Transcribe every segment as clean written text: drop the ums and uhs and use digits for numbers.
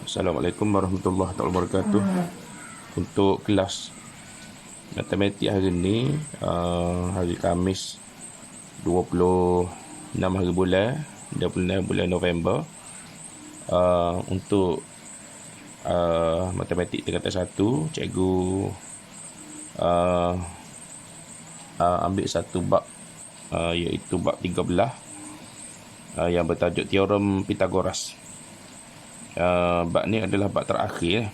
Assalamualaikum warahmatullahi wabarakatuh. Untuk kelas matematik hari ni, hari Khamis 26 hari bulan 26 bulan November, untuk matematik tingkatan 1, cikgu ambil satu bab, iaitu bab 13, yang bertajuk teorem Pythagoras. Bab ni adalah bab terakhir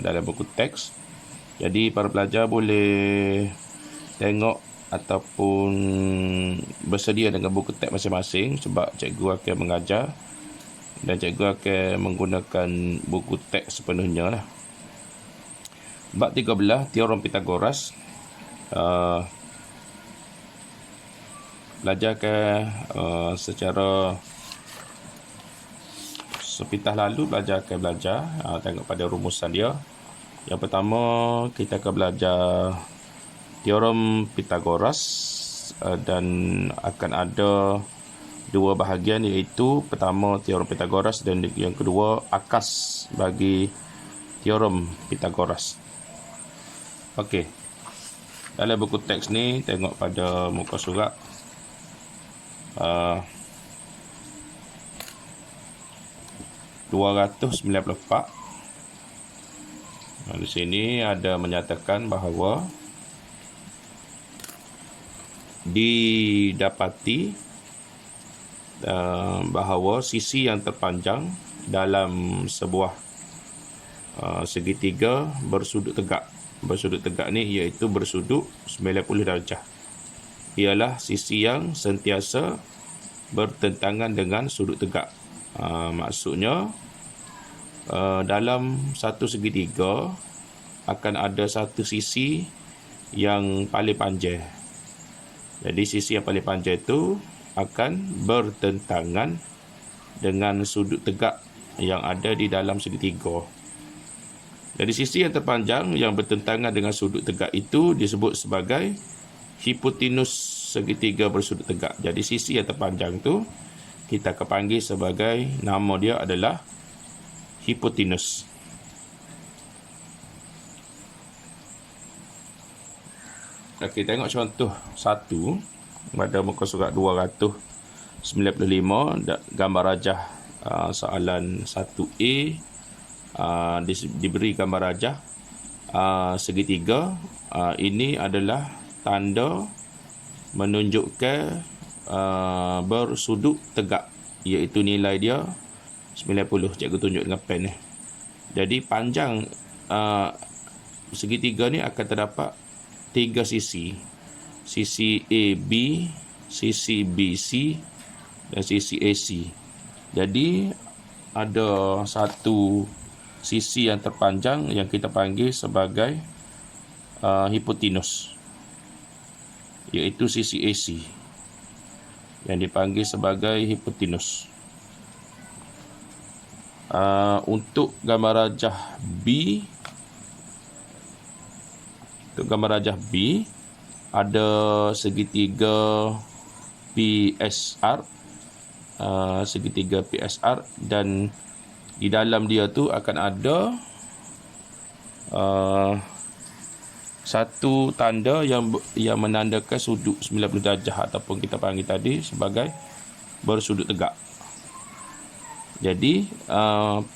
dalam buku teks. Jadi para pelajar boleh tengok ataupun bersedia dengan buku teks masing-masing, sebab cikgu akan mengajar dan cikgu akan menggunakan buku teks sepenuhnya lah. Bab 13, teorem Pythagoras. Belajar secara sepintas lalu akan belajar tengok pada rumusan dia. Yang pertama kita akan belajar teorem Pythagoras, dan akan ada dua bahagian, iaitu pertama teorem Pythagoras dan yang kedua akas bagi teorem Pythagoras. Okey. Dalam buku teks ni tengok pada muka surat 294. Di sini ada menyatakan bahawa didapati bahawa sisi yang terpanjang dalam sebuah segitiga bersudut tegak. Bersudut tegak ni iaitu bersudut 90 darjah. Ialah sisi yang sentiasa bertentangan dengan sudut tegak. Maksudnya dalam satu segitiga akan ada satu sisi yang paling panjang. Jadi sisi yang paling panjang itu akan bertentangan dengan sudut tegak yang ada di dalam segitiga. Jadi sisi yang terpanjang yang bertentangan dengan sudut tegak itu disebut sebagai hipotenus segitiga bersudut tegak. Jadi sisi yang terpanjang itu kita akan panggil sebagai, nama dia adalah hipotenus. Okey, tengok contoh 1 pada muka surat 295, gambar rajah soalan 1A. Diberi gambar rajah segitiga. Ini adalah tanda menunjukkan bersudut tegak, iaitu nilai dia 90. Cikgu tunjuk dengan pen ni. Jadi panjang segitiga ni akan terdapat 3 sisi. Sisi AB, sisi BC dan sisi AC. Jadi ada satu sisi yang terpanjang yang kita panggil sebagai hipotenus, iaitu sisi AC yang dipanggil sebagai hipotenus. Untuk gambar rajah B, ada segitiga PSR, dan di dalam dia tu akan ada satu tanda yang menandakan sudut 90 darjah, ataupun kita panggil tadi sebagai bersudut tegak. Jadi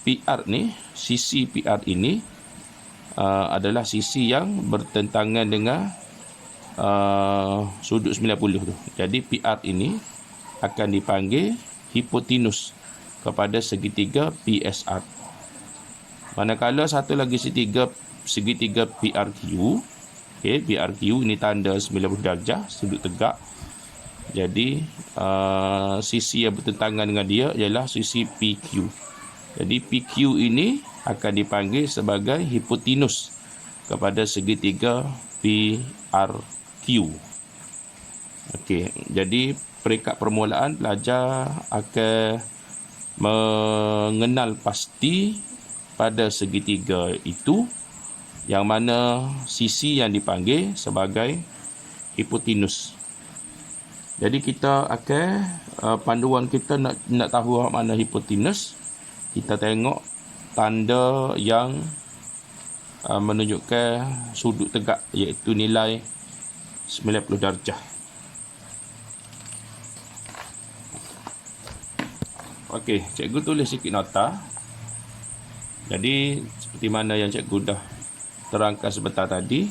PR ni, sisi PR ini adalah sisi yang bertentangan dengan sudut 90 tu. Jadi PR ini akan dipanggil hipotenus kepada segitiga PSR. Manakala satu lagi segitiga PRQ. Okey, PRQ ini tanda 90 darjah sudut tegak. Jadi sisi yang bertentangan dengan dia ialah sisi PQ. Jadi PQ ini akan dipanggil sebagai hipotenus kepada segitiga PRQ. Okey, jadi peringkat permulaan pelajar akan mengenal pasti pada segitiga itu yang mana sisi yang dipanggil sebagai hipotenus. Jadi kita akan panduan kita nak tahu mana hipotenus, kita tengok tanda yang menunjukkan sudut tegak, iaitu nilai 90 darjah. Okey, cikgu tulis sikit nota. Jadi seperti mana yang cikgu dah terangkan sebentar tadi,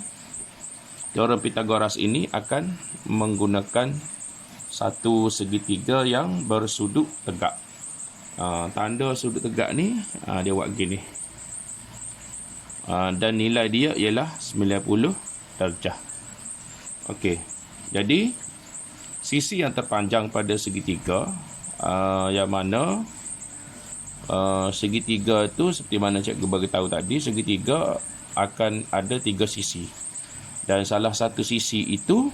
teorem Pythagoras ini akan menggunakan satu segitiga yang bersudut tegak. Tanda sudut tegak ni dia buat gini. Dan nilai dia ialah 90 darjah. Okey. Jadi sisi yang terpanjang pada segitiga, yang mana segitiga itu seperti mana cikgu bagi tahu tadi, segitiga akan ada 3 sisi. Dan salah satu sisi itu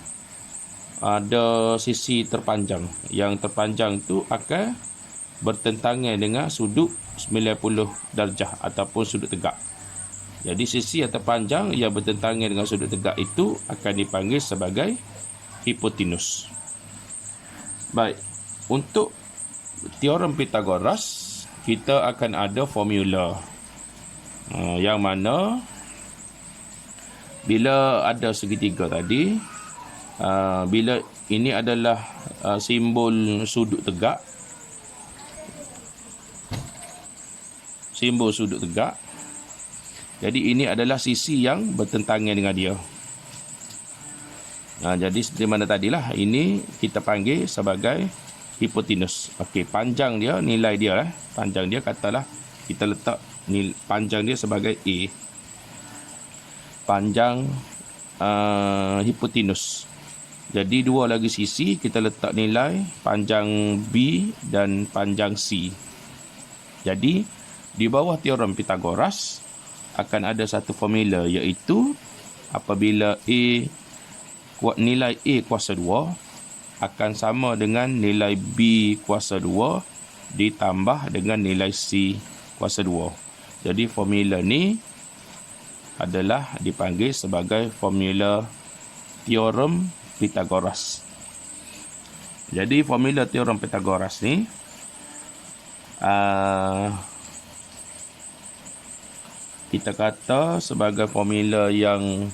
ada sisi terpanjang. Yang terpanjang itu akan bertentangan dengan sudut 90 darjah ataupun sudut tegak. Jadi sisi yang terpanjang yang bertentangan dengan sudut tegak itu akan dipanggil sebagai hipotenus. Baik, untuk teorem Pythagoras kita akan ada formula yang mana bila ada segitiga tadi, bila ini adalah simbol sudut tegak, simbol sudut tegak, jadi ini adalah sisi yang bertentangan dengan dia. Jadi seperti mana tadilah, ini kita panggil sebagai hipotenus. Okey, panjang dia, nilai dia lah. Panjang dia katalah kita letak panjang dia sebagai A. Panjang hipotenus. Jadi dua lagi sisi kita letak nilai panjang B dan panjang C. Jadi di bawah teorem Pythagoras akan ada satu formula, iaitu apabila nilai A kuasa 2 akan sama dengan nilai B kuasa 2 ditambah dengan nilai C kuasa 2. Jadi formula ni adalah dipanggil sebagai formula teorem Pythagoras. Jadi formula teorem Pythagoras ni kita kata sebagai formula yang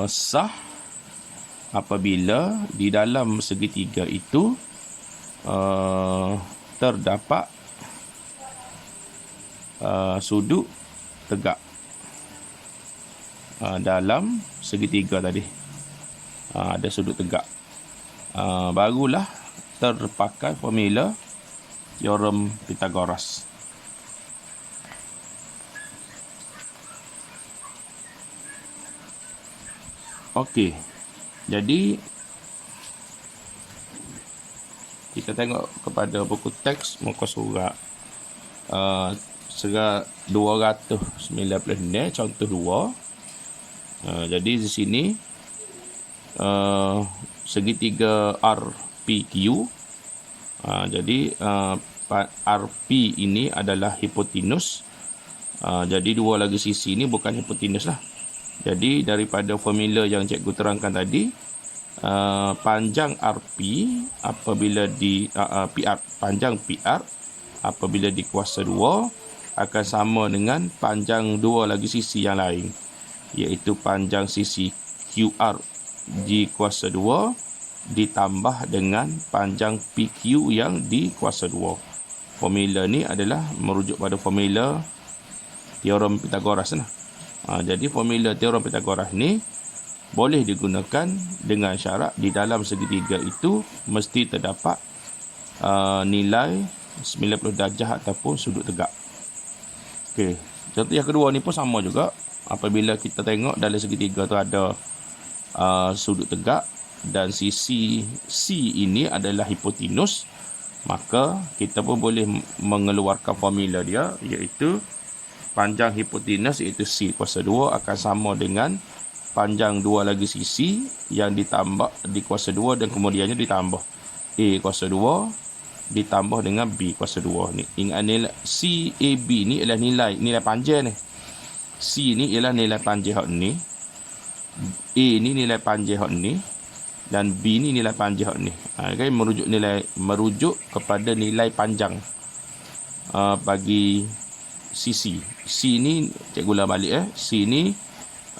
sah apabila di dalam segitiga itu terdapat sudut tegak dalam segitiga tadi. Ada sudut tegak. Barulah terpakai formula teorem Pythagoras. Okey. Jadi kita tengok kepada buku teks muka surat surat 290 contoh 2. Jadi di sini segitiga RPQ. Jadi RP ini adalah hipotenus. Jadi dua lagi sisi ini bukan hipotenus lah. Jadi daripada formula yang cikgu terangkan tadi, panjang RP apabila di PR, panjang PR apabila dikuasa 2 akan sama dengan panjang dua lagi sisi yang lain, iaitu panjang sisi QR dikuasa 2 ditambah dengan panjang PQ yang dikuasa 2. Formula ni adalah merujuk pada formula teorem Pythagoras lah. Jadi formula teorem Pythagoras ni boleh digunakan dengan syarat di dalam segitiga itu mesti terdapat nilai 90 darjah ataupun sudut tegak. Okey, contoh yang kedua ni pun sama juga. Apabila kita tengok dalam segitiga tu ada sudut tegak dan sisi C ini adalah hipotenus, maka kita pun boleh mengeluarkan formula dia, iaitu panjang hipotenus iaitu C kuasa 2 akan sama dengan panjang dua lagi sisi yang ditambah di kuasa 2 dan kemudiannya ditambah A kuasa 2 ditambah dengan B kuasa 2 ni. Ingat nilai CAB ni ialah nilai panjang ni. C ni ialah nilai panjang hak ni. A ni nilai panjang hak ni dan B ni nilai panjang hak ni. Okay, merujuk kepada nilai panjang bagi sisi. C ni cikgu ulang balik C ni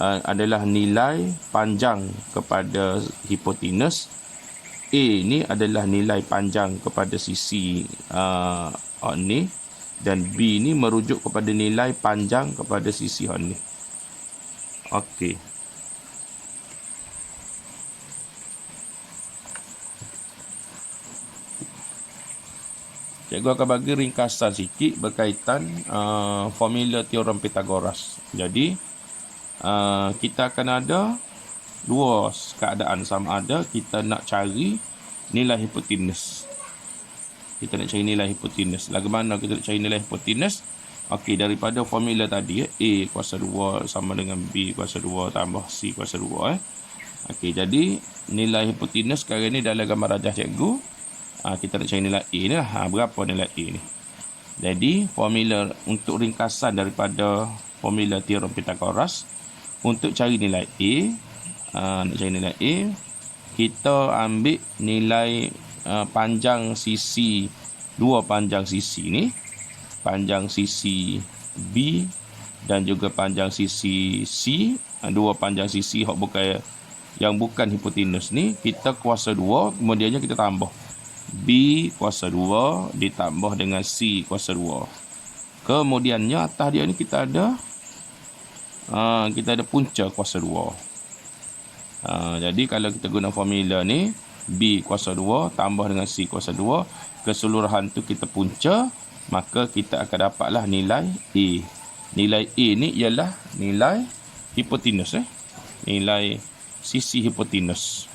adalah nilai panjang kepada hipotenus. A ni adalah nilai panjang kepada sisi ni, dan B ni merujuk kepada nilai panjang kepada sisi ni. Okey. Cikgu akan bagi ringkasan sikit berkaitan formula teorem Pythagoras. Jadi, kita akan ada dua keadaan. Sama ada kita nak cari nilai hipotenus. Kita nak cari nilai hipotenus. Bagaimana kita nak cari nilai hipotenus? Okey, daripada formula tadi, A kuasa 2 sama dengan B kuasa 2 tambah C kuasa 2. Okey, jadi nilai hipotenus sekarang ni dalam gambar rajah cikgu. Kita nak cari nilai A ni lah. Berapa nilai A ni? Jadi, formula untuk ringkasan daripada formula teorem Pythagoras, untuk cari nilai A, nak cari nilai A, kita ambil nilai panjang sisi, dua panjang sisi ni, panjang sisi B dan juga panjang sisi C, dua panjang sisi yang bukan hipotenus ni, kita kuasa 2, kemudiannya kita tambah B kuasa 2 ditambah dengan C kuasa 2. Kemudiannya atas dia ni kita ada punca kuasa 2. Jadi kalau kita guna formula ni, B kuasa 2 tambah dengan C kuasa 2, keseluruhan tu kita punca, maka kita akan dapatlah nilai A. Nilai A ni ialah nilai hipotenus, nilai sisi hipotenus.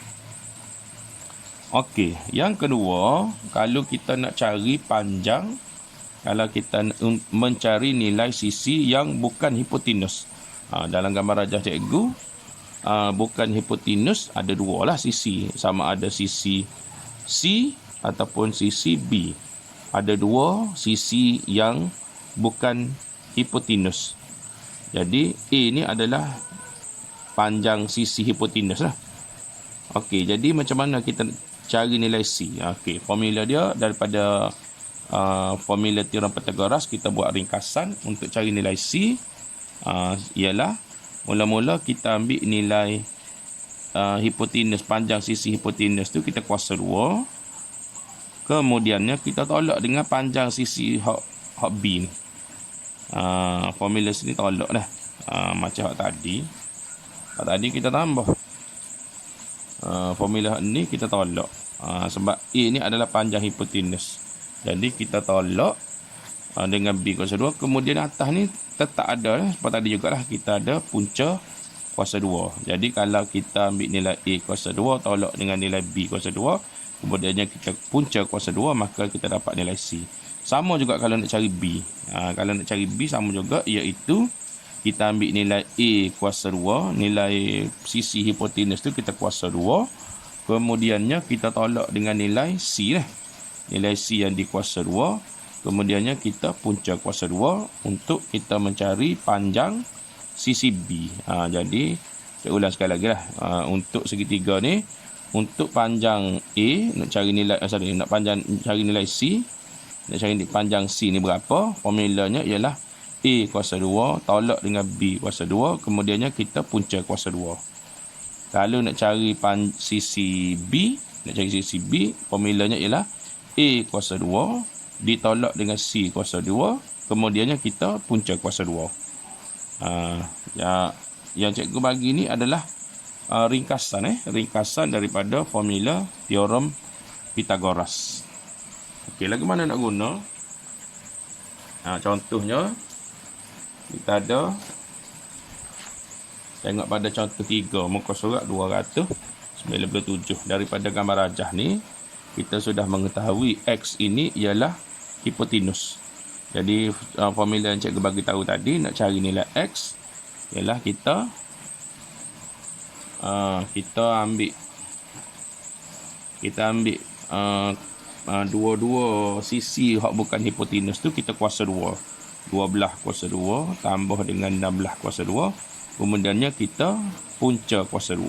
Okey, yang kedua, kalau kita nak cari panjang, kalau kita mencari nilai sisi yang bukan hipotenus. Dalam gambar rajah cikgu, bukan hipotenus, ada dua lah sisi. Sama ada sisi C ataupun sisi B. Ada dua sisi yang bukan hipotenus. Jadi, A ni adalah panjang sisi hipotenus lah. Okey, jadi macam mana kita cari nilai C? Okey, formula dia daripada formula teorem Pythagoras, kita buat ringkasan untuk cari nilai C. Ialah mula-mula kita ambil nilai hipotenus, panjang sisi hipotenus tu kita kuasa 2. Kemudiannya kita tolak dengan panjang sisi hak B ni. Formula sini tolak dah. Macam hak tadi. Hak tadi kita tambah. Formula ni kita tolak. Sebab A ni adalah panjang hipotenus. Jadi kita tolak dengan B kuasa 2. Kemudian atas ni tetap ada. Seperti tadi jugalah kita ada punca kuasa 2. Jadi kalau kita ambil nilai A kuasa 2 tolak dengan nilai B kuasa 2, kemudiannya kita punca kuasa 2, maka kita dapat nilai C. Sama juga kalau nak cari B. Kalau nak cari B sama juga, iaitu kita ambil nilai A kuasa 2, nilai sisi hipotenus tu kita kuasa 2. Kemudiannya kita tolak dengan nilai C lah. Nilai C yang dikuasa 2. Kemudiannya kita punca kuasa 2 untuk kita mencari panjang sisi B. Jadi, saya ulang sekali lagi lah. Untuk segitiga ni, untuk panjang A, nak cari nilai, cari nilai C, nak cari panjang C ni berapa, formulanya ialah A kuasa 2 tolak dengan B kuasa 2, kemudiannya kita punca kuasa 2. Kalau nak cari sisi B, formulanya ialah A kuasa 2 ditolak dengan C kuasa 2, kemudiannya kita punca kuasa 2. Yang cikgu bagi ni adalah ringkasan daripada formula teorem Pythagoras. Okey, lagi mana nak guna? Contohnya kita ada, tengok pada contoh 3 muka surat 297. Daripada gambar rajah ni kita sudah mengetahui X ini ialah hipotenus. Jadi formula yang cikgu bagi tahu tadi, nak cari nilai X ialah kita ambil dua-dua sisi hak bukan hipotenus tu kita kuasa 2. 12 kuasa 2 tambah dengan 16 kuasa 2, kemudiannya kita punca kuasa 2.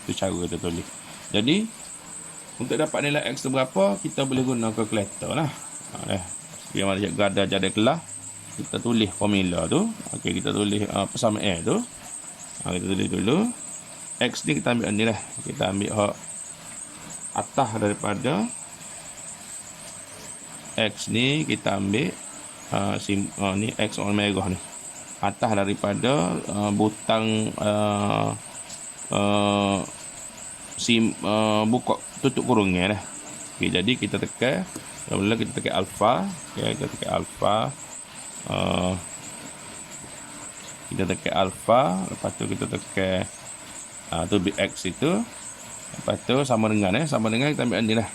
Itu cara kita tulis. Jadi untuk dapat nilai X tu berapa, kita boleh guna kalkulator lah. Biar mana cikgu ada jadi kelas, kita tulis formula tu. Okey, kita tulis persamaan tu. Kita tulis dulu. X ni kita ambil ni lah. Kita ambil hak atas daripada X ni, kita ambil ni X warna merah ni. Atas daripada butang buka tutup kurungnya dah. Okey, jadi kita tekan, mula kita tekan alfa, kita tekan alfa. Kita tekan alfa, lepas tu kita tekan tu bit X itu. Lepas tu sama dengan kita ambil ni lah.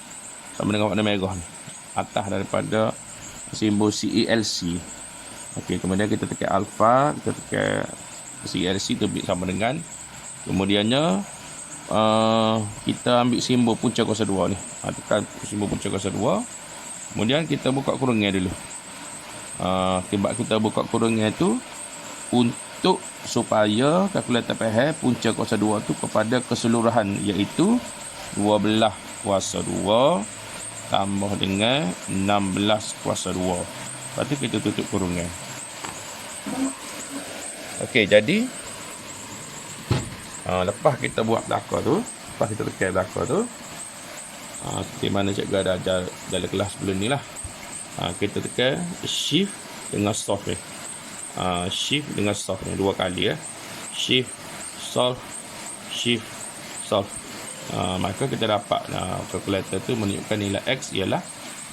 Sama dengan warna merah ni. Atas daripada simbol CELC. Okey, kemudian kita tekan alfa, kita tekan CELC tu bit sama dengan. Kemudiannya kita ambil simbol punca kuasa 2 ni. Tekan simbol punca kuasa 2. Kemudian kita buka kurungnya dulu. Sebab kita buka kurungnya tu untuk supaya kalkulator pH punca kuasa 2 tu kepada keseluruhan, iaitu 12 kuasa 2 tambah dengan 16 kuasa 2. Lepas tu kita tutup kurungnya. Okey, jadi lepas kita buat belakang tu, lepas kita tekan belakang tu, seperti mana cikgu ada ajar dalam kelas sebelum ni lah, kita tekan shift dengan solve ni. Shift dengan solve ni 2 kali ya. Shift solve, shift solve. Maka kita dapat kalkulator tu menunjukkan nilai X ialah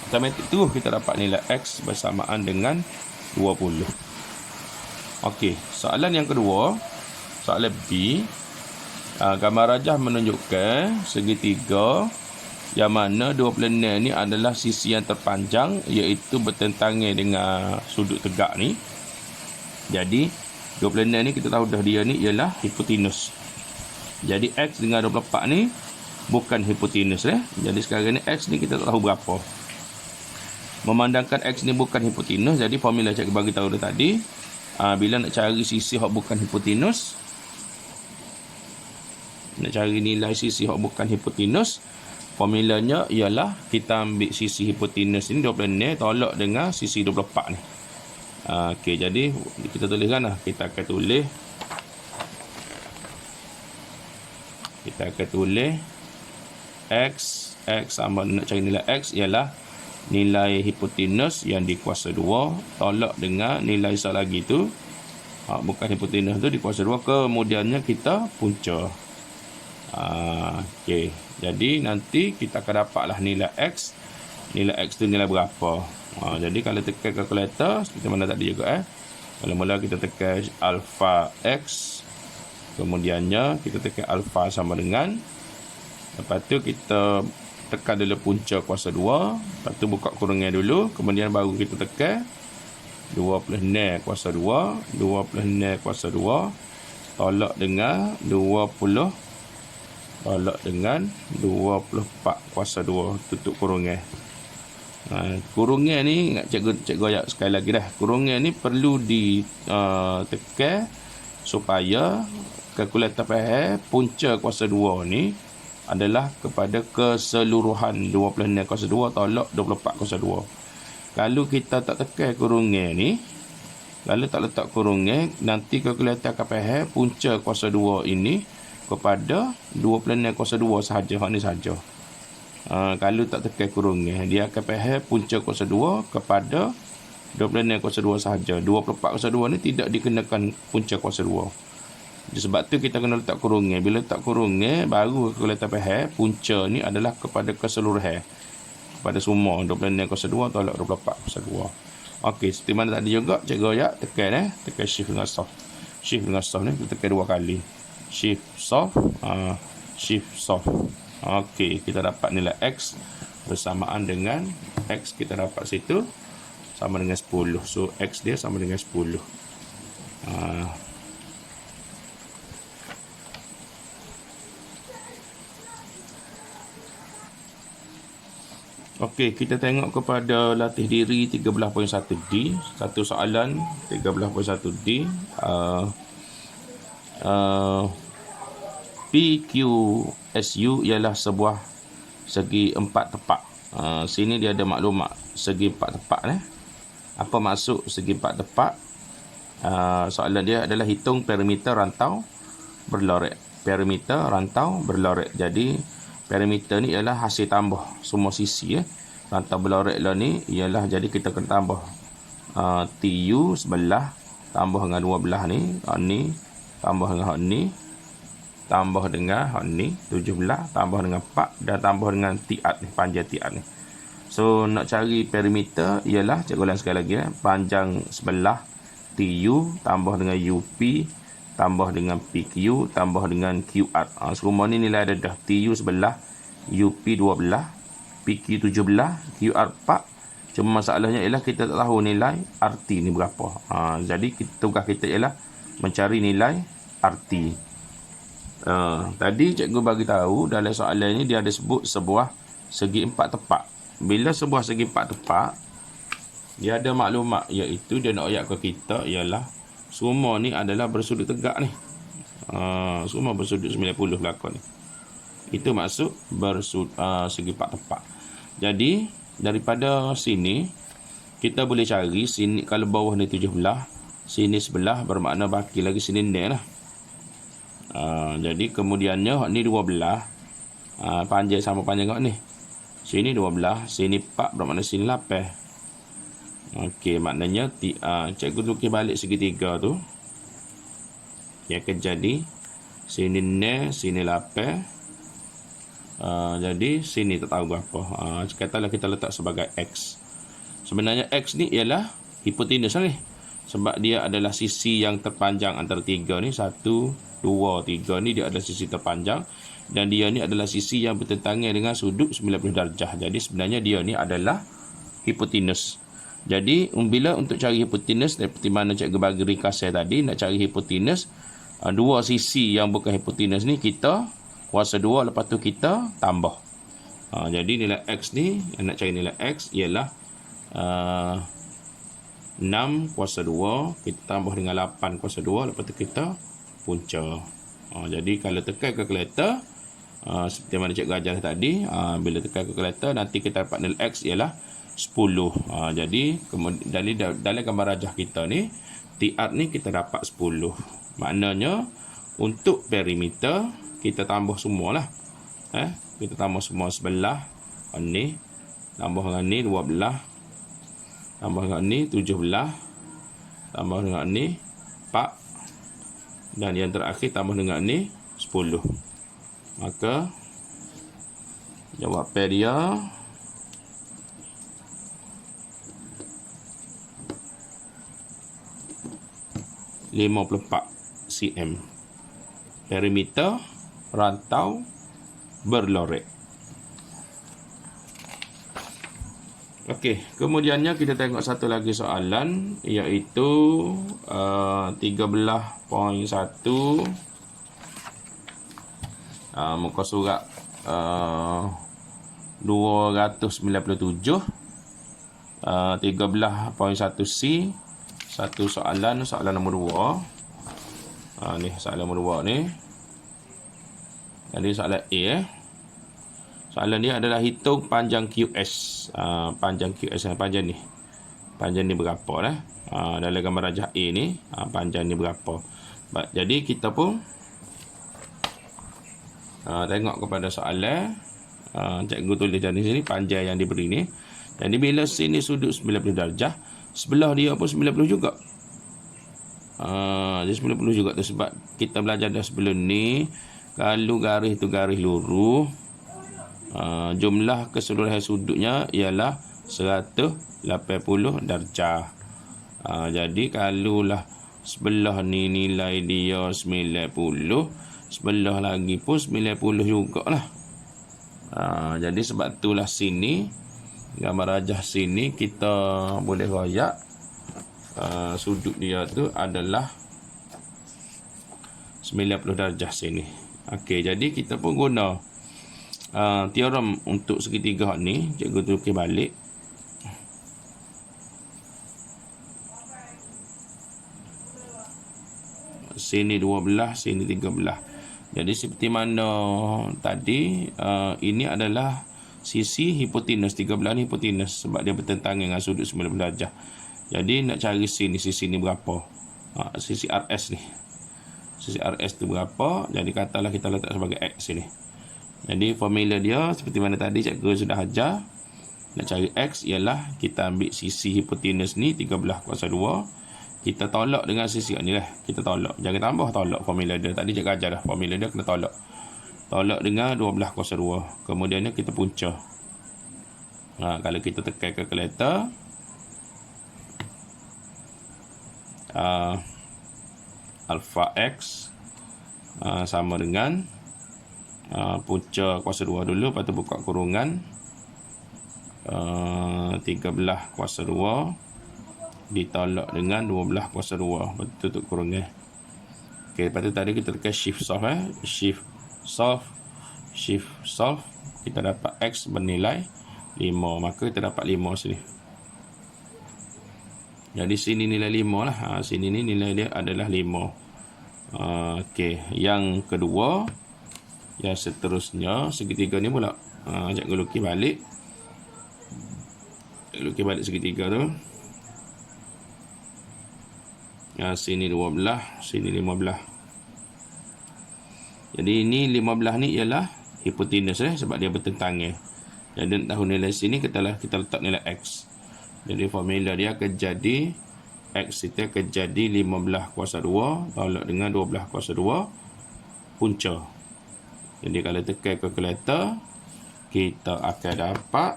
automatik tu kita dapat nilai X bersamaan dengan 20. Okey, soalan yang kedua, soalan B. Gambar rajah menunjukkan segitiga yang mana 26 ni adalah sisi yang terpanjang, iaitu bertentangan dengan sudut tegak ni. Jadi 26 ni kita tahu dah dia ni ialah hipotenus. Jadi X dengan 24 ni bukan hipotenus Jadi sekarang ni X ni kita tak tahu berapa. Memandangkan X ni bukan hipotenus, jadi formula cikgu bagi tahu dah tadi, bila nak cari sisi hak bukan hipotenus, nak cari nilai sisi yang bukan hipotenus, formulanya ialah kita ambil sisi hipotenus ini 26 tolak dengan sisi 24 ni. Okey, jadi kita tuliskan lah. Kita akan tulis X sama, nak cari nilai X ialah nilai hipotenus yang dikuasa 2 tolak dengan nilai satu lagi tu bukan hipotenus tu dikuasa 2, kemudiannya kita punca. Okey, jadi nanti kita akan dapatlah nilai X. Nilai X tu nilai berapa? Jadi kalau tekan kalkulator seperti mana tadi juga mula-mula kita tekan alfa X, kemudiannya kita tekan alfa sama dengan, lepas tu kita tekan dulu punca kuasa 2, lepas tu buka kurungnya dulu, kemudian baru kita tekan 26 kuasa 2, 26 kuasa 2 tolak dengan 24 kuasa 2, tutup kurungnya. Kurungnya ni cikgu ayat sekali lagi dah. Kurungnya ni perlu ditekan supaya kalkulator pH punca kuasa 2 ni adalah kepada keseluruhan 26 kuasa 2 tolak 24 kuasa 2. Kalau kita tak tekan kurungnya ni, kalau tak letak kurungnya, nanti kalkulator akan pH punca kuasa 2 ini kepada 26 kuasa 2 sahaja, hak ni sahaja. Kalau tak tekan kurungnya, dia akan pH punca kuasa 2 kepada 26 kuasa 2 sahaja. 24 kuasa 2 ni tidak dikenakan punca kuasa 2. Sebab tu kita kena letak kurungnya. Bila letak kurungnya, baru kalkulator pH punca ni adalah kepada keseluruhan, kepada semua 26 kuasa 2 tolak 24 kuasa 2. Okey, seperti mana tadi juga cikgu ayat tekan tekan shift dengan solve. Shift dengan solve ni kita tekan 2 kali. Shift solve, shift solve. Okey, kita dapat nilai X bersamaan dengan X kita dapat situ sama dengan 10. So X dia sama dengan 10. Okey, kita tengok kepada latih diri 13.1D. Satu soalan 13.1D. PQSU ialah sebuah segi 4 tepak. Sini dia ada maklumat segi 4 tepak Apa maksud segi empat tepat? Soalan dia adalah hitung perimeter rantau berlorek. Perimeter rantau berlorek. Jadi perimeter ni ialah hasil tambah semua sisi ya. Rantau berlorek lah ni ialah, jadi kita kena tambah TU sebelah tambah dengan dua belah ni, ni tambah dengan ni, tambah dengan ni 17, tambah dengan 4 dan tambah dengan tiat ni, panjang tiat ni. So nak cari perimeter ialah, cikgu ulang sekali lagi panjang sebelah TU tambah dengan UP tambah dengan PQ tambah dengan QR. Semua ni nilai ada dah. TU sebelah, UP 12, PQ 17, QR 4. Cuma masalahnya ialah kita tak tahu nilai RT ni berapa. Jadi tugas kita ialah mencari nilai RT. Tadi cikgu bagi tahu dalam soalan ni dia ada sebut sebuah segi empat tepat. Bila sebuah segi empat tepat, dia ada maklumat, iaitu dia nak ayat ke kita ialah semua ni adalah bersudut tegak ni. Semua bersudut 90 belakang ni. Itu maksud segi empat tepat. Jadi daripada sini kita boleh cari sini, kalau bawah ni 17, sini sebelah bermakna baki lagi sini ni lah. Jadi kemudiannya ni 12, panjang sama panjang kat ni. Sini 12, sini 4 bermakna sini 8. Okey, maknanya cikgu tukar balik segitiga tu. Yang akan jadi sini ni, sini 8. Jadi sini tak tahu berapa. Katalah kita letak sebagai X. Sebenarnya X ni ialah hipotenus ni. Sebab dia adalah sisi yang terpanjang antara tiga ni. 1, 2, 3 ni dia adalah sisi terpanjang. Dan dia ni adalah sisi yang bertentangan dengan sudut 90 darjah. Jadi sebenarnya dia ni adalah hipotenus. Jadi bila untuk cari hipotenus, seperti mana cikgu bagi ringkasan tadi, nak cari hipotenus, dua sisi yang bukan hipotenus ni kita kuasa 2, lepas tu kita tambah. Jadi nilai X ni, nak cari nilai X ialah 6 kuasa 2, kita tambah dengan 8 kuasa 2, lepas tu kita punca. Jadi kalau tekan kalkulator, seperti mana cikgu ajar tadi, bila tekan kalkulator nanti kita dapat nilai X ialah 10. Jadi dalam gambar rajah kita ni, TR ni kita dapat 10. Maknanya untuk perimeter kita tambah semualah. Kita tambah semua sebelah ni, tambah dengan ni 12, tambah dengan ni 17, tambah dengan ni 4, dan yang terakhir tambah dengan ni 10. Maka jawapan dia 54 cm. Perimeter rantau berlorek. Okey, kemudiannya kita tengok satu lagi soalan, iaitu 13.1 muka surat 297, 13.1C. Satu soalan nombor 2. Ni soalan nombor 2 ni. Jadi soalan A. Soalan dia adalah hitung panjang QS. Panjang QS, panjang ni berapa dah? Dalam gambar rajah A ni, panjang ni berapa? Jadi kita pun tengok kepada soalan. Cikgu tulis di sini panjang yang diberi ni. Jadi bila sini sudut 90 darjah, sebelah dia pun 90 juga. Dia 90 juga tu, sebab kita belajar dah sebelum ni, kalau garis tu garis lurus, jumlah keseluruhan sudutnya ialah 180 darjah. Jadi kalaulah sebelah ni nilai dia 90, sebelah lagi pun 90 jugalah. Jadi sebab itulah sini gambar rajah sini kita boleh royak sudut dia tu adalah 90 darjah sini. Okey, jadi kita pun guna teorem untuk segitiga ni. Cikgu tukar balik. Sini 12, sini 13. Jadi seperti mana tadi, ini adalah sisi hipotenus. 13 ni hipotenus sebab dia bertentangan dengan sudut 90 darjah. Jadi nak cari sini, sisi ni berapa. Sisi RS ni. Sisi RS tu berapa. Jadi katalah kita letak sebagai X sini. Jadi formula dia seperti mana tadi cikgu sudah ajar. Nak cari X ialah kita ambil sisi hipotenus ni 13 kuasa 2. Kita tolak dengan sisi ni lah. Kita tolak. Jangan tambah, tolak formula dia. Tadi cikgu ajar dah. Formula dia kena tolak. Tolak dengan 12 kuasa 2. Kemudian ni kita punca. Kalau kita tekan kalkulator. Alpha X sama dengan punca kuasa 2 dulu. Lepas tu buka kurungan. 13 kuasa 2 ditolak dengan 12 kuasa 2. Betul tutup kurungan. Okey, lepas tu tadi kita tekan shift solve shift solve. Kita dapat X bernilai 5. Maka kita dapat 5 sini. Jadi sini nilai 5 lah. Sini ni nilai dia adalah 5. Okey, yang kedua, yang seterusnya segitiga ni pula. Cikgu lukis balik. Lukis balik segitiga tu. Sini 12, sini 15. Jadi ini 15 ni ialah hipotenus sebab dia bertentangan. Jadi nak tahu nilai sini kita letak nilai X. Jadi formula dia akan jadi X itu akan jadi 15 kuasa 2 tolak dengan 12 kuasa 2 punca. Jadi kalau tekan kalkulator kita akan dapat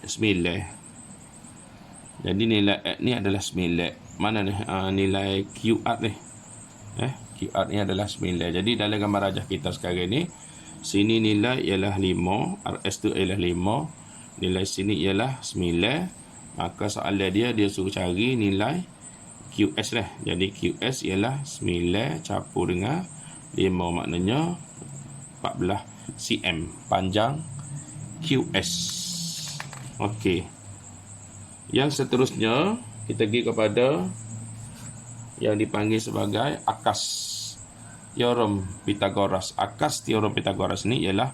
9. Jadi nilai X ni adalah 9. Mana ni? Nilai QR ni. QR ni adalah 9. Jadi dalam gambar rajah kita sekarang ni, sini nilai ialah 5. RS tu ialah 5. Nilai sini ialah 9. Maka soalan dia suruh cari nilai QS lah. Jadi QS ialah 9 campur dengan 5. Maknanya 14 cm panjang QS. Okey. Yang seterusnya kita pergi kepada yang dipanggil sebagai akas teorem Pythagoras. Akas teorem Pythagoras ni ialah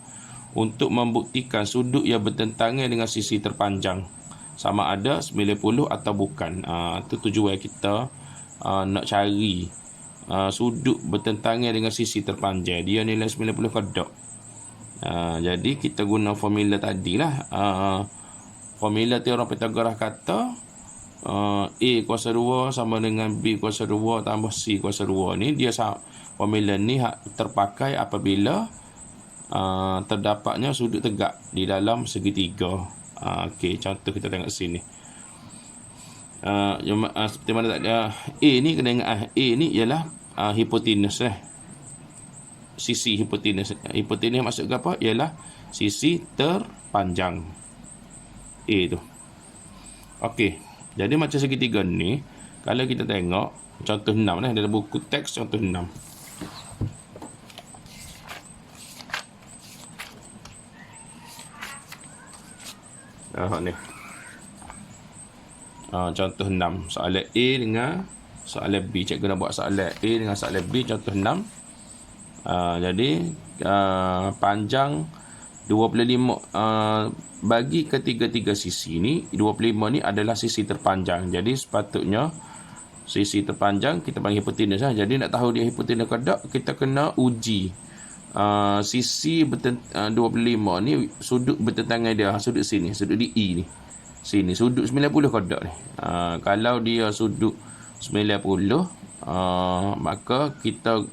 untuk membuktikan sudut yang bertentangan dengan sisi terpanjang sama ada 90 atau bukan. Itu tujuan kita nak cari sudut bertentangan dengan sisi terpanjang. Dia nilai 90 ke tak? Jadi kita guna formula tadilah. Formula teorem Pythagoras kata A kuasa 2 sama dengan B kuasa 2 tambah C kuasa 2 ni. Dia formula ni terpakai apabila terdapatnya sudut tegak di dalam segitiga. Okey, contoh kita tengok sini. Seperti mana tadi A ni kena ingat A ni ialah hipotenus sisi hipotenus. Hipotenus maksud apa? Ialah sisi terpanjang A tu. Okey. Jadi macam segitiga ni, kalau kita tengok contoh 6 dalam buku teks contoh 6. Ni. Contoh 6. Soalan A dengan soalan B. Cikgu nak buat soalan A dengan soalan B contoh 6. Jadi panjang 25 bagi ketiga-tiga sisi ni 25 ni adalah sisi terpanjang. Jadi sepatutnya sisi terpanjang kita panggil hipotenus lah. Jadi nak tahu dia hipotenus ke tak, kita kena uji sisi 25 ni sudut bertentangan dia, sudut sini, sudut di E ni. Sini sudut 90 ke tak ni. Kalau dia sudut 90 maka kita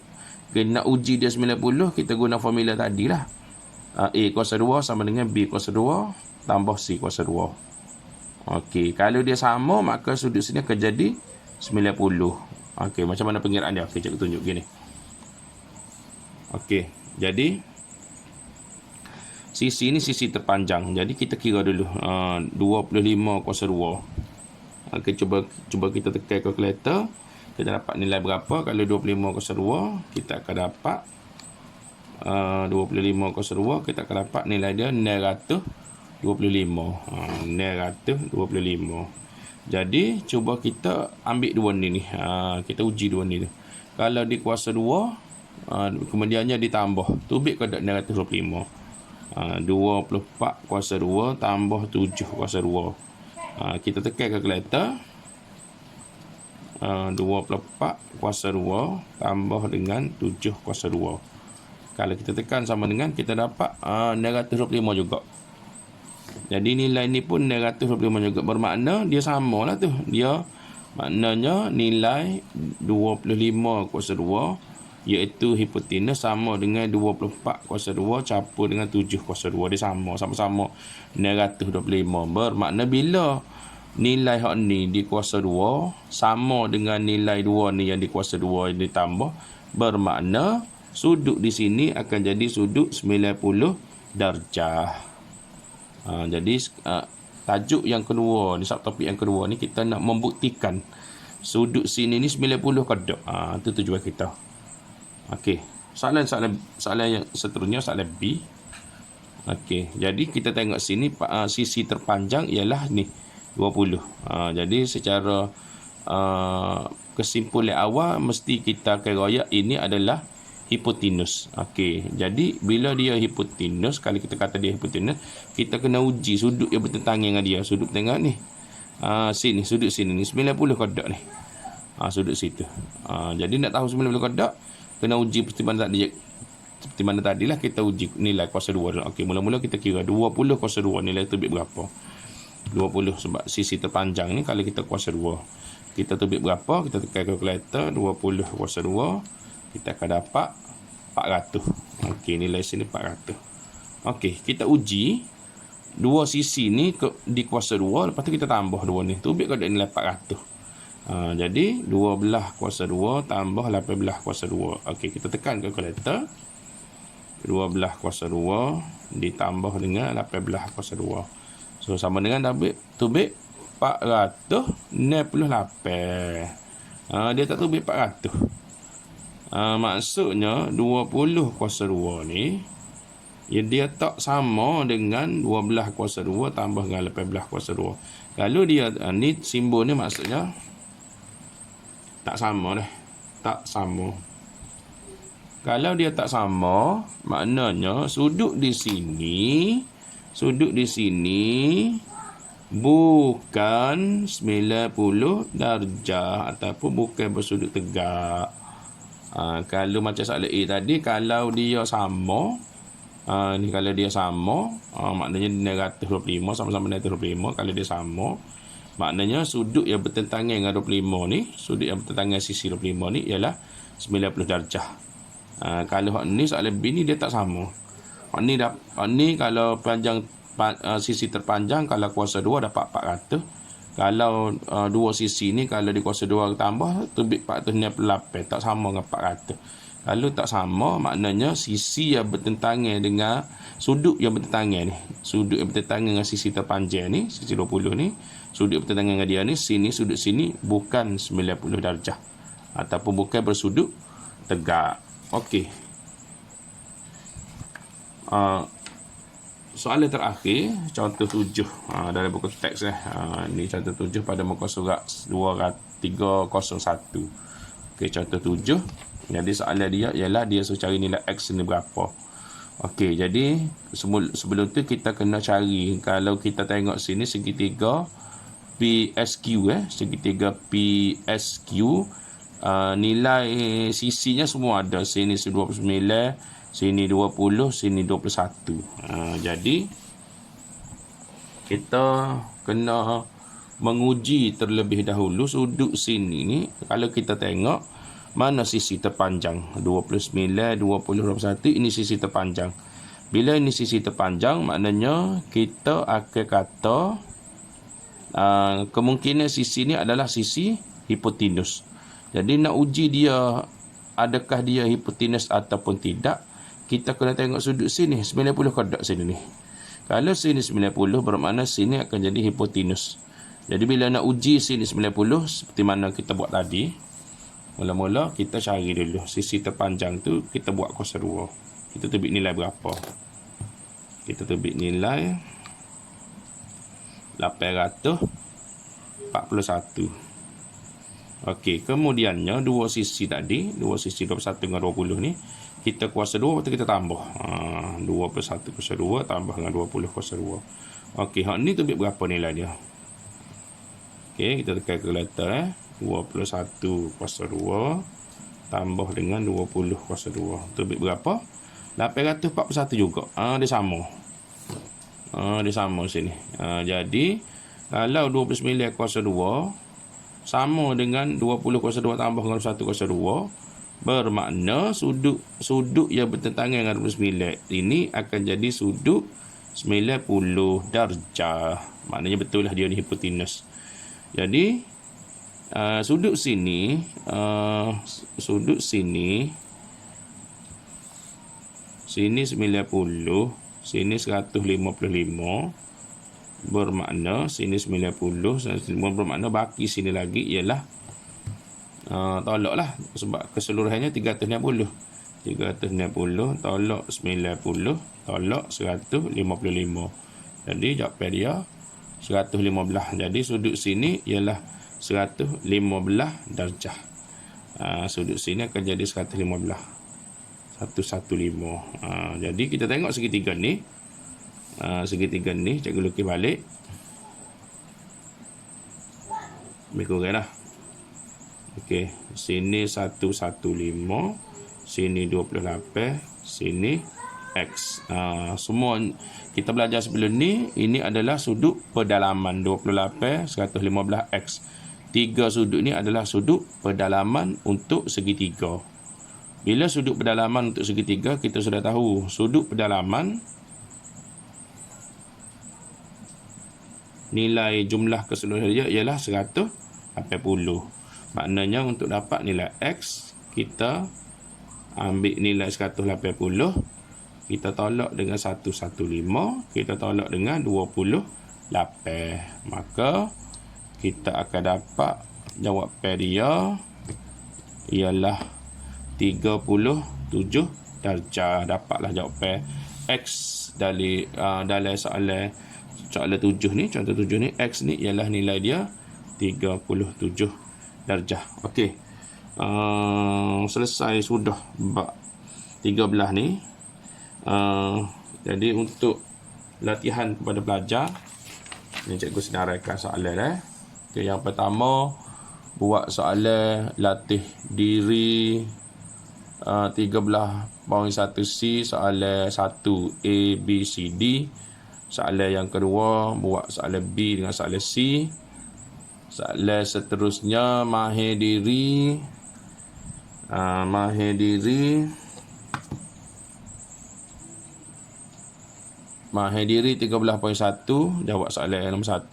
kena uji dia 90, kita guna formula tadilah. A kuasa 2 sama dengan B kuasa 2 tambah C kuasa 2. Okey, kalau dia sama maka sudut sini akan jadi 90. Okey, macam mana pengiraan dia? Okey, cikgu tunjuk gini. Okey, jadi sisi ni sisi terpanjang. Jadi kita kira dulu 25 kuasa 2. Okey, cuba kita tekan kalkulator. Kita dapat nilai berapa? Kalau 25 kuasa 2 kita akan dapat 25 kuasa 2 kita akan dapat nilai dia 925. 925. Jadi cuba kita ambil dua ni. Kita uji dua ni. Kalau di kuasa 2 kemudiannya ditambah, tubik ke tak 925. 24 kuasa 2 tambah 7 kuasa 2. Kita tekan kalkulator. 24 kuasa 2 tambah dengan 7 kuasa 2. Kalau kita tekan sama dengan, kita dapat 925 juga. Jadi nilai ni pun 925 juga. Bermakna dia sama lah tu. Dia maknanya nilai 25 kuasa 2 iaitu hipotenus sama dengan 24 kuasa 2 campur dengan 7 kuasa 2. Dia sama-sama 925. Bermakna bila nilai hak ni di kuasa 2 sama dengan nilai 2 ni yang di kuasa 2 yang ditambah, bermakna sudut di sini akan jadi sudut 90 darjah. Jadi tajuk yang kedua ni, subtopik yang kedua ni, kita nak membuktikan sudut sini ni 90 ke tak. Itu tujuan kita. Okey, soalan yang seterusnya, soalan B. Okey, jadi kita tengok sini sisi terpanjang ialah ni 20. Jadi secara kesimpulan awal mesti kita akan royak ini adalah hipotenus. Okey, jadi bila dia hipotenus, kalau kita kata dia hipotenus, kita kena uji sudut yang bertentangan dengan dia. Sudut tengah ni, sini, sudut sini ni 90 ke tak ni. Sudut situ. Jadi nak tahu 90 ke tak, kena uji seperti mana tadi lah, kita uji nilai kuasa 2. Okey, mula-mula kita kira 20 kuasa 2 nilai tubik berapa. 20 sebab sisi terpanjang ni, kalau kita kuasa 2, kita tubik berapa, kita tekan kalkulator. 20 kuasa 2 kita akan dapat 400. Okey, nilai sini 400. Okey, kita uji dua sisi ni di kuasa 2, lepas tu kita tambah dua ni, tubik ke nilai 400. Jadi 12 kuasa 2 tambah 18 kuasa 2. Okey, kita tekan kalkulator. 12 kuasa 2 ditambah dengan 18 kuasa 2. So sama dengan tubik 468. Dia tak tubik 400. Maksudnya 20 kuasa 2 ni, ya, dia tak sama dengan 12 kuasa 2 tambah dengan 18 kuasa 2. Kalau dia ni simbol ni maksudnya tak sama dah. Tak sama. Kalau dia tak sama, maknanya sudut di sini bukan 90 darjah ataupun bukan bersudut tegak. Kalau macam soalan A tadi, kalau dia sama, ni kalau dia sama, maknanya 925 sama-sama 925. Kalau dia sama, maknanya sudut yang bertentangan dengan 25 ni, sudut yang bertentangan sisi 25 ni ialah 90 darjah. Kalau hak ni soalan B ni dia tak sama. Hak ni kalau panjang sisi terpanjang, kalau kuasa 2 dapat 400. Kalau dua sisi ni, kalau di kuasa 2 tambah tubik 498, tak sama dengan 400. Kalau tak sama, maknanya sisi yang bertentangan dengan sudut yang bertentangan ni, sudut yang bertentangan dengan sisi terpanjang ni, sisi 20 ni, sudut yang bertentangan dengan dia ni, sini, sudut sini bukan 90 darjah ataupun bukan bersudut tegak. Okey. Soalan terakhir, contoh 7 dalam buku teks ni contoh 7 pada muka surat 301. Okey, contoh 7. Jadi soalan dia ialah dia suruh cari nilai X ni berapa. Okey, jadi sebelum tu kita kena cari, kalau kita tengok sini segitiga PSQ, segitiga PSQ, nilai sisinya semua ada. Sini 29, sini 20, sini 21. Jadi kita kena menguji terlebih dahulu sudut sini ni. Kalau kita tengok mana sisi terpanjang, 29, 20, 21, ini sisi terpanjang. Bila ini sisi terpanjang, maknanya kita akan kata kemungkinan sisi ni adalah sisi hipotenus. Jadi nak uji dia adakah dia hipotenus ataupun tidak, kita kena tengok sudut sini 90 ke tak sini ni. Kalau sini 90, bermakna sini akan jadi hipotenus. Jadi bila nak uji sini 90 seperti mana kita buat tadi, mula-mula kita cari dulu sisi terpanjang tu, kita buat kuasa 2. Kita tubik nilai berapa? Kita tubik nilai 841. Okey, kemudiannya dua sisi tadi, dua sisi 21 dengan 20 ni, kita kuasa 2 atau kita tambah. 2 plus 1 kuasa 2 tambah dengan 20 kuasa 2. Okey, hak ni tu berapa nilai dia? Okey, kita tekan kalkulator 2 plus 1 kuasa 2 tambah dengan 20 kuasa 2. Tu berapa? 841 juga. Dia sama. Dia sama sini. Jadi kalau 29 kuasa 2 sama dengan 20 kuasa 2 tambah dengan 1 kuasa 2, bermakna sudut yang bertentangan dengan 29 ini akan jadi sudut 90 darjah. Maknanya betul lah dia ni hipotenus. Jadi sudut sini sini 90, sini 155, bermakna sini 90, bermakna baki sini lagi ialah tolaklah sebab keseluruhannya 360 tolak 90 tolak 155. Jadi jawapan dia 115. Jadi sudut sini ialah 115 darjah. Sudut sini akan jadi 115. Jadi kita tengok segitiga ni. Segitiga ni cikgu lukis balik. Lebih kurang lah. Okey, sini 115, sini 28, sini X. Semua kita belajar sebelum ni, ini adalah sudut pedalaman 28, 115X. Tiga sudut ni adalah sudut pedalaman untuk segitiga. Bila sudut pedalaman untuk segitiga, kita sudah tahu sudut pedalaman nilai jumlah keseluruhan dia ialah 180. Maknanya untuk dapat nilai X, kita ambil nilai 180, kita tolak dengan 115, kita tolak dengan 28. Maka kita akan dapat jawapan dia ialah 37 darjah. Dapatlah jawapan X dari dalam soalan 7 ni, contoh 7 ni, X ni ialah nilai dia 37 darjah. Okey. Selesai sudah bab 13 ni. Jadi untuk latihan kepada pelajar, ni cikgu senaraikan soalan Okey, yang pertama buat soalan latih diri 13.1C soalan 1 A B C D. Soalan yang kedua buat soalan B dengan soalan C. Soalan seterusnya mahir diri 13.1 jawab soalan yang nombor 1.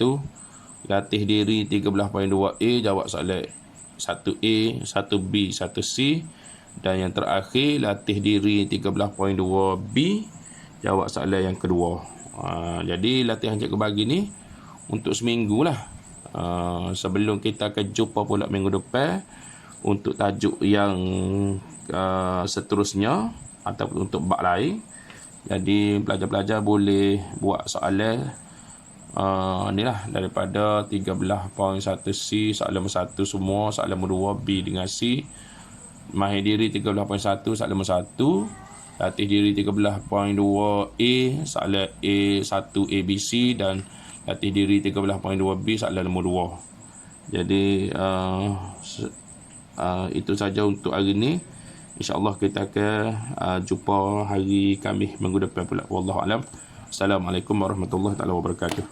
Latih diri 13.2A jawab soalan 1A, 1B, 1C. Dan yang terakhir latih diri 13.2B jawab soalan yang kedua. Jadi latihan cikgu bagi ni untuk seminggu lah. Sebelum kita akan jumpa pula minggu depan untuk tajuk yang seterusnya ataupun untuk bab lain. Jadi pelajar-pelajar boleh buat soalan ni lah daripada 13.1C soalan nombor 1 semua, soalan nombor 2 B dengan C. Mahir diri 13.1 soalan nombor 1. Latih diri 13.2A soalan A1 ABC dan latih diri 13.2B soalan nombor 2. Jadi itu saja untuk hari ni. InsyaAllah kita akan jumpa hari Khamis minggu depan pula. Wallahualam. Assalamualaikum warahmatullahi wabarakatuh.